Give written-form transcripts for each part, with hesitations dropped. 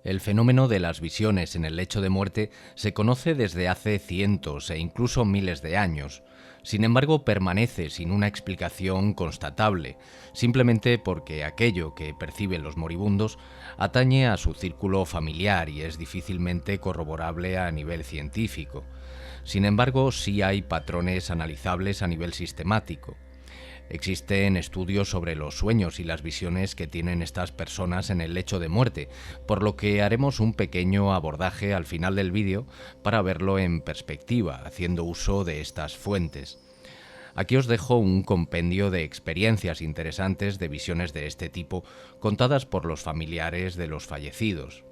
El fenómeno de las visiones en el lecho de muerte se conoce desde hace cientos e incluso miles de años. Sin embargo, permanece sin una explicación constatable, simplemente porque aquello que perciben los moribundos atañe a su círculo familiar y es difícilmente corroborable a nivel científico. Sin embargo, sí hay patrones analizables a nivel sistemático. Existen estudios sobre los sueños y las visiones que tienen estas personas en el lecho de muerte, por lo que haremos un pequeño abordaje al final del vídeo para verlo en perspectiva, haciendo uso de estas fuentes. Aquí os dejo un compendio de experiencias interesantes de visiones de este tipo contadas por los familiares de los fallecidos.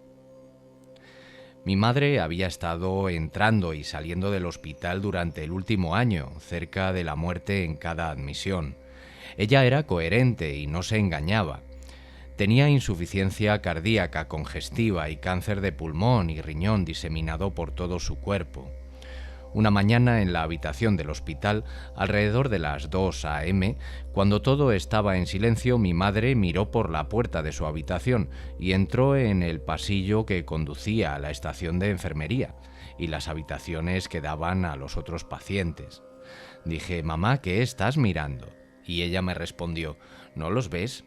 Mi madre había estado entrando y saliendo del hospital durante el último año, cerca de la muerte en cada admisión. Ella era coherente y no se engañaba. Tenía insuficiencia cardíaca congestiva y cáncer de pulmón y riñón diseminado por todo su cuerpo. Una mañana en la habitación del hospital, alrededor de las 2 a.m., cuando todo estaba en silencio, mi madre miró por la puerta de su habitación y entró en el pasillo que conducía a la estación de enfermería y las habitaciones que daban a los otros pacientes. Dije: «Mamá, ¿qué estás mirando?». Y ella me respondió: «¿No los ves?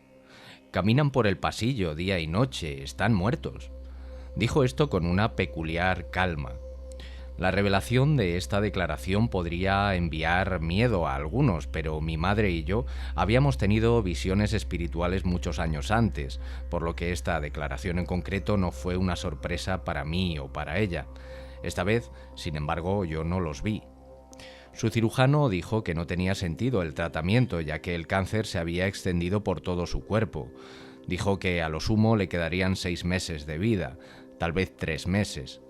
Caminan por el pasillo día y noche, están muertos». Dijo esto con una peculiar calma. La revelación de esta declaración podría enviar miedo a algunos, pero mi madre y yo habíamos tenido visiones espirituales muchos años antes, por lo que esta declaración en concreto no fue una sorpresa para mí o para ella. Esta vez, sin embargo, yo no los vi. Su cirujano dijo que no tenía sentido el tratamiento, ya que el cáncer se había extendido por todo su cuerpo. Dijo que a lo sumo le quedarían 6 meses de vida, tal vez 3 meses.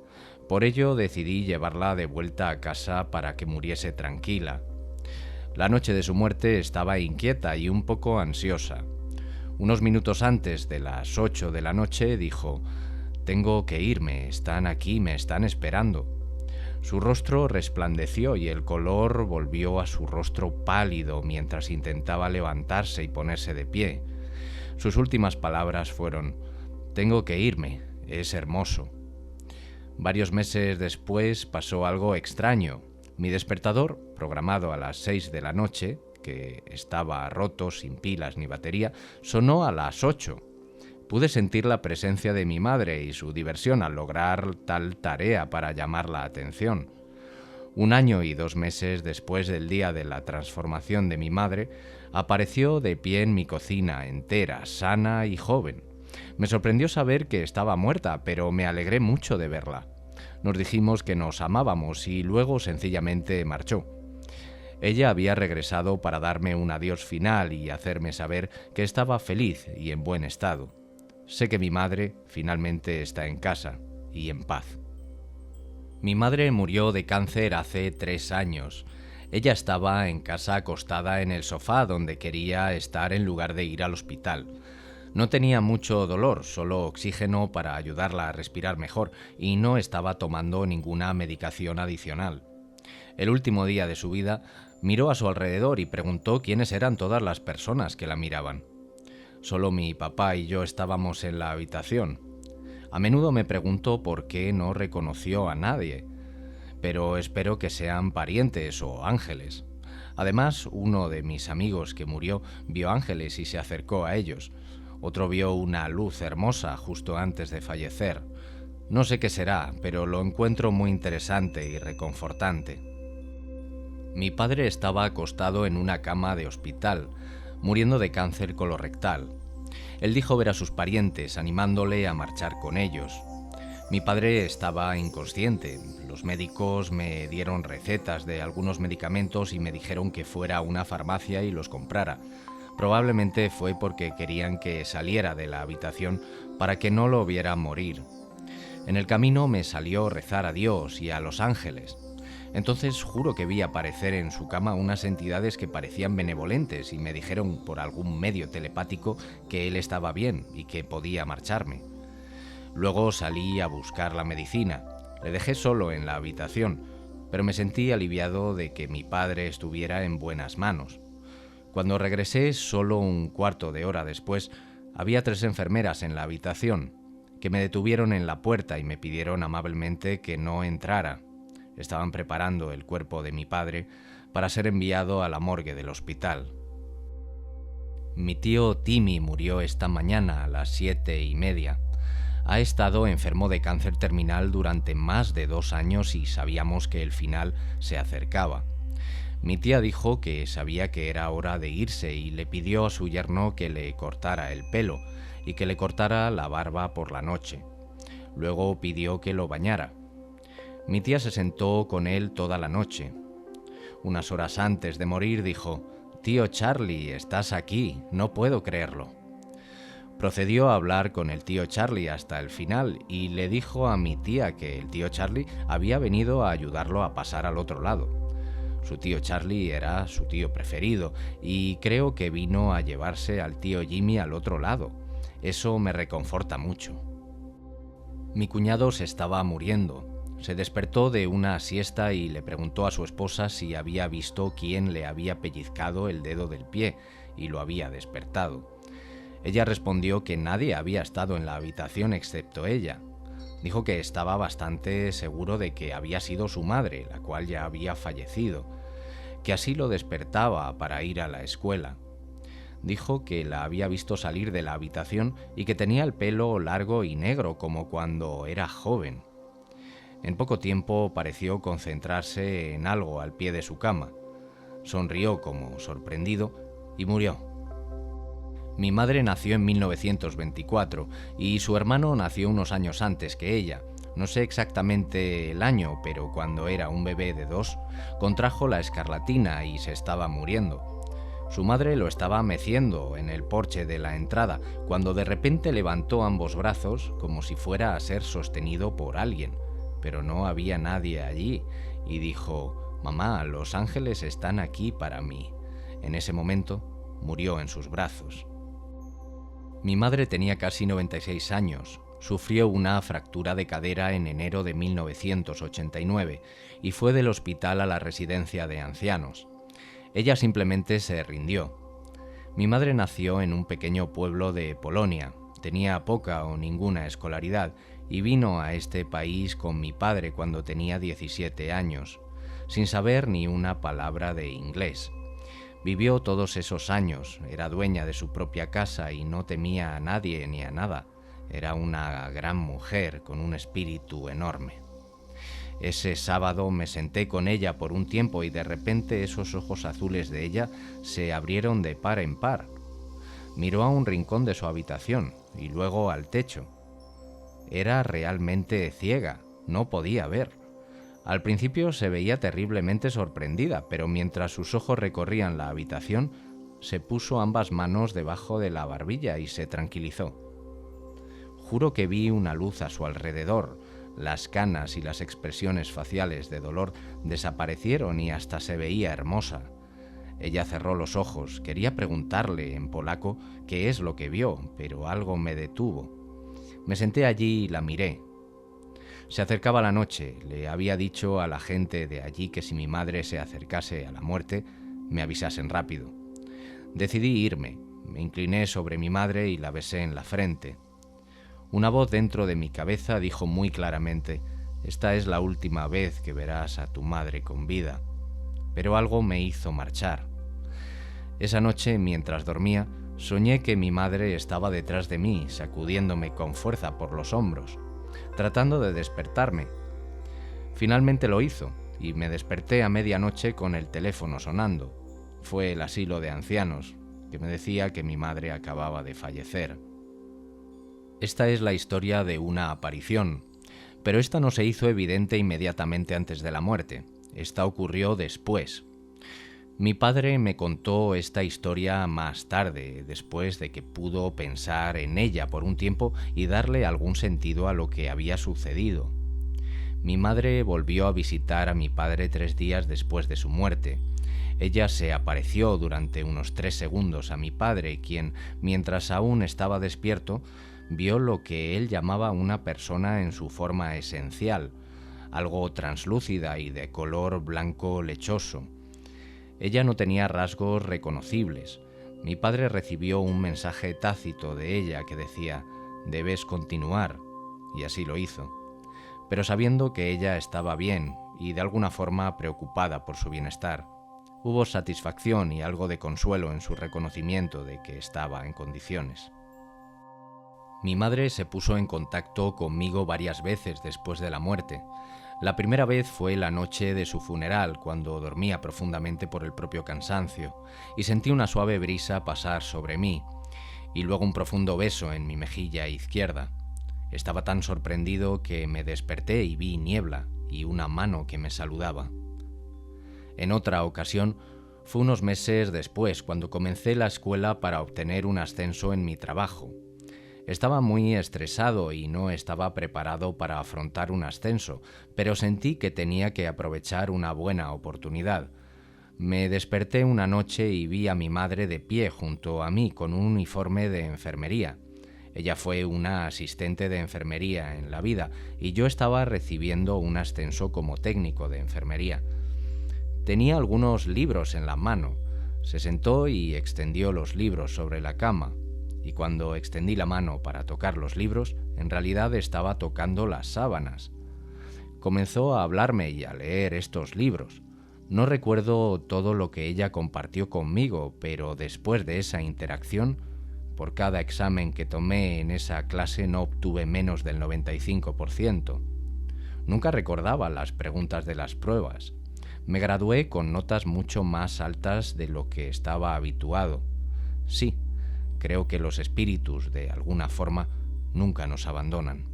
Por ello decidí llevarla de vuelta a casa para que muriese tranquila. La noche de su muerte estaba inquieta y un poco ansiosa. Unos minutos antes de las 8 de la noche dijo: «Tengo que irme, están aquí, me están esperando». Su rostro resplandeció y el color volvió a su rostro pálido mientras intentaba levantarse y ponerse de pie. Sus últimas palabras fueron: «Tengo que irme, es hermoso». Varios meses después pasó algo extraño. Mi despertador, programado a las 6 de la noche, que estaba roto, sin pilas ni batería, sonó a las 8. Pude sentir la presencia de mi madre y su diversión al lograr tal tarea para llamar la atención. 1 año y 2 meses después del día de la transformación de mi madre, apareció de pie en mi cocina, entera, sana y joven. Me sorprendió saber que estaba muerta, pero me alegré mucho de verla. Nos dijimos que nos amábamos y luego sencillamente marchó. Ella había regresado para darme un adiós final y hacerme saber que estaba feliz y en buen estado. Sé que mi madre finalmente está en casa y en paz. Mi madre murió de cáncer hace 3 años. Ella estaba en casa acostada en el sofá donde quería estar en lugar de ir al hospital. No tenía mucho dolor, solo oxígeno para ayudarla a respirar mejor y no estaba tomando ninguna medicación adicional. El último día de su vida miró a su alrededor y preguntó quiénes eran todas las personas que la miraban. Solo mi papá y yo estábamos en la habitación. A menudo me pregunto por qué no reconoció a nadie, pero espero que sean parientes o ángeles. Además, uno de mis amigos que murió vio ángeles y se acercó a ellos. Otro vio una luz hermosa justo antes de fallecer. No sé qué será, pero lo encuentro muy interesante y reconfortante. Mi padre estaba acostado en una cama de hospital, muriendo de cáncer colorectal. Él dijo ver a sus parientes, animándole a marchar con ellos. Mi padre estaba inconsciente. Los médicos me dieron recetas de algunos medicamentos y me dijeron que fuera a una farmacia y los comprara. Probablemente fue porque querían que saliera de la habitación para que no lo viera morir. En el camino me salió rezar a Dios y a los ángeles. Entonces juro que vi aparecer en su cama unas entidades que parecían benevolentes y me dijeron por algún medio telepático que él estaba bien y que podía marcharme. Luego salí a buscar la medicina. Le dejé solo en la habitación, pero me sentí aliviado de que mi padre estuviera en buenas manos. Cuando regresé, solo un cuarto de hora después, había 3 enfermeras en la habitación. que me detuvieron en la puerta y me pidieron amablemente que no entrara. Estaban preparando el cuerpo de mi padre para ser enviado a la morgue del hospital. Mi tío Timmy murió esta mañana a las 7:30. Ha estado enfermo de cáncer terminal durante más de 2 años y sabíamos que el final se acercaba. Mi tía dijo que sabía que era hora de irse y le pidió a su yerno que le cortara el pelo y que le cortara la barba por la noche. Luego pidió que lo bañara. Mi tía se sentó con él toda la noche. Unas horas antes de morir dijo: «Tío Charlie, estás aquí, no puedo creerlo». Procedió a hablar con el tío Charlie hasta el final y le dijo a mi tía que el tío Charlie había venido a ayudarlo a pasar al otro lado. Su tío Charlie era su tío preferido y creo que vino a llevarse al tío Jimmy al otro lado. Eso me reconforta mucho. Mi cuñado se estaba muriendo. Se despertó de una siesta y le preguntó a su esposa si había visto quién le había pellizcado el dedo del pie y lo había despertado. Ella respondió que nadie había estado en la habitación excepto ella. Dijo que estaba bastante seguro de que había sido su madre, la cual ya había fallecido, que así lo despertaba para ir a la escuela. Dijo que la había visto salir de la habitación y que tenía el pelo largo y negro como cuando era joven. En poco tiempo pareció concentrarse en algo al pie de su cama. Sonrió como sorprendido y murió. Mi madre nació en 1924 y su hermano nació unos años antes que ella. No sé exactamente el año, pero cuando era un bebé de 2, contrajo la escarlatina y se estaba muriendo. Su madre lo estaba meciendo en el porche de la entrada, cuando de repente levantó ambos brazos como si fuera a ser sostenido por alguien, pero no había nadie allí, y dijo: «Mamá, los ángeles están aquí para mí». En ese momento murió en sus brazos. Mi madre tenía casi 96 años. Sufrió una fractura de cadera en enero de 1989 y fue del hospital a la residencia de ancianos. Ella simplemente se rindió. Mi madre nació en un pequeño pueblo de Polonia, tenía poca o ninguna escolaridad y vino a este país con mi padre cuando tenía 17 años, sin saber ni una palabra de inglés. Vivió todos esos años, era dueña de su propia casa y no temía a nadie ni a nada. Era una gran mujer con un espíritu enorme. Ese sábado me senté con ella por un tiempo y de repente esos ojos azules de ella se abrieron de par en par. Miró a un rincón de su habitación y luego al techo. Era realmente ciega, no podía ver. Al principio se veía terriblemente sorprendida, pero mientras sus ojos recorrían la habitación, se puso ambas manos debajo de la barbilla y se tranquilizó. Juro que vi una luz a su alrededor. Las canas y las expresiones faciales de dolor desaparecieron y hasta se veía hermosa. Ella cerró los ojos. Quería preguntarle en polaco qué es lo que vio, pero algo me detuvo. Me senté allí y la miré. Se acercaba la noche. Le había dicho a la gente de allí que si mi madre se acercase a la muerte, me avisasen rápido. Decidí irme. Me incliné sobre mi madre y la besé en la frente. Una voz dentro de mi cabeza dijo muy claramente: «Esta es la última vez que verás a tu madre con vida». Pero algo me hizo marchar. Esa noche, mientras dormía, soñé que mi madre estaba detrás de mí, sacudiéndome con fuerza por los hombros, tratando de despertarme. Finalmente lo hizo, y me desperté a medianoche con el teléfono sonando. Fue el asilo de ancianos, que me decía que mi madre acababa de fallecer. Esta es la historia de una aparición, pero esta no se hizo evidente inmediatamente antes de la muerte. Esta ocurrió después. Mi padre me contó esta historia más tarde, después de que pudo pensar en ella por un tiempo y darle algún sentido a lo que había sucedido. Mi madre volvió a visitar a mi padre 3 días después de su muerte. Ella se apareció durante unos 3 segundos a mi padre, quien, mientras aún estaba despierto, vio lo que él llamaba una persona en su forma esencial, algo translúcida y de color blanco lechoso. Ella no tenía rasgos reconocibles. Mi padre recibió un mensaje tácito de ella que decía: «Debes continuar, y así lo hizo, pero sabiendo que ella estaba bien y de alguna forma preocupada por su bienestar. Hubo satisfacción y algo de consuelo en su reconocimiento de que estaba en condiciones. Mi madre se puso en contacto conmigo varias veces después de la muerte. La primera vez fue la noche de su funeral, cuando dormía profundamente por el propio cansancio, y sentí una suave brisa pasar sobre mí, y luego un profundo beso en mi mejilla izquierda. Estaba tan sorprendido que me desperté y vi niebla y una mano que me saludaba. En otra ocasión, fue unos meses después, cuando comencé la escuela para obtener un ascenso en mi trabajo. Estaba muy estresado y no estaba preparado para afrontar un ascenso, pero sentí que tenía que aprovechar una buena oportunidad. Me desperté una noche y vi a mi madre de pie junto a mí con un uniforme de enfermería. Ella fue una asistente de enfermería en la vida y yo estaba recibiendo un ascenso como técnico de enfermería. Tenía algunos libros en la mano. Se sentó y extendió los libros sobre la cama. Y cuando extendí la mano para tocar los libros, en realidad estaba tocando las sábanas. Comenzó a hablarme y a leer estos libros. No recuerdo todo lo que ella compartió conmigo, pero después de esa interacción, por cada examen que tomé en esa clase no obtuve menos del 95%. Nunca recordaba las preguntas de las pruebas. Me gradué con notas mucho más altas de lo que estaba habituado. Sí, creo que los espíritus, de alguna forma, nunca nos abandonan.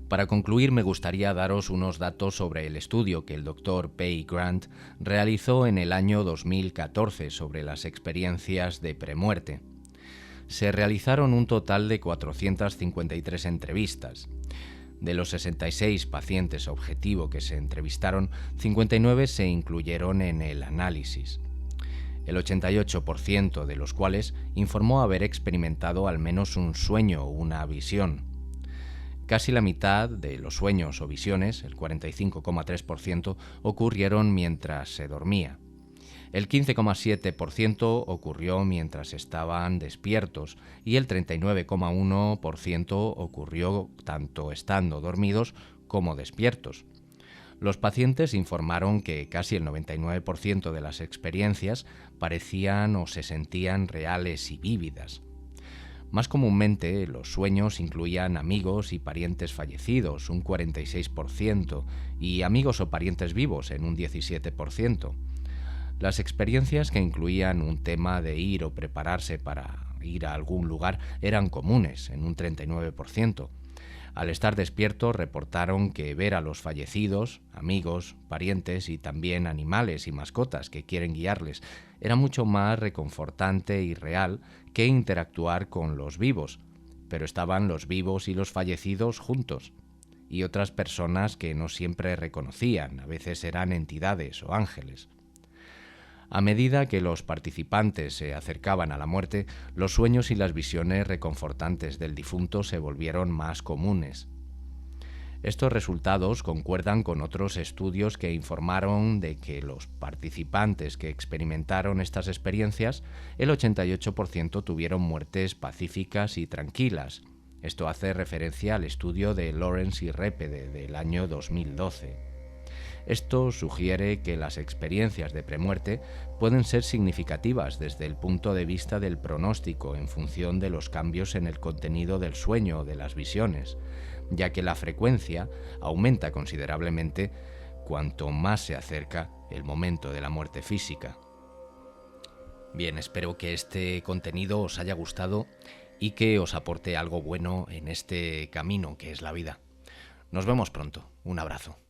Para concluir, me gustaría daros unos datos sobre el estudio que el Dr. Pay Grant realizó en el año 2014 sobre las experiencias de premuerte. Se realizaron un total de 453 entrevistas. De los 66 pacientes objetivo que se entrevistaron, 59 se incluyeron en el análisis. El 88% de los cuales informó haber experimentado al menos un sueño o una visión. Casi la mitad de los sueños o visiones, el 45,3%, ocurrieron mientras se dormía. El 15,7% ocurrió mientras estaban despiertos y el 39,1% ocurrió tanto estando dormidos como despiertos. Los pacientes informaron que casi el 99% de las experiencias parecían o se sentían reales y vívidas. Más comúnmente, los sueños incluían amigos y parientes fallecidos, un 46%, y amigos o parientes vivos, en un 17%. Las experiencias que incluían un tema de ir o prepararse para ir a algún lugar eran comunes, en un 39%. Al estar despiertos, reportaron que ver a los fallecidos, amigos, parientes y también animales y mascotas que quieren guiarles era mucho más reconfortante y real que interactuar con los vivos, pero estaban los vivos y los fallecidos juntos, y otras personas que no siempre reconocían, a veces eran entidades o ángeles. A medida que los participantes se acercaban a la muerte, los sueños y las visiones reconfortantes del difunto se volvieron más comunes. Estos resultados concuerdan con otros estudios que informaron de que los participantes que experimentaron estas experiencias, el 88% tuvieron muertes pacíficas y tranquilas. Esto hace referencia al estudio de Lawrence y Repede del año 2012. Esto sugiere que las experiencias de premuerte pueden ser significativas desde el punto de vista del pronóstico en función de los cambios en el contenido del sueño o de las visiones, ya que la frecuencia aumenta considerablemente cuanto más se acerca el momento de la muerte física. Bien, espero que este contenido os haya gustado y que os aporte algo bueno en este camino que es la vida. Nos vemos pronto. Un abrazo.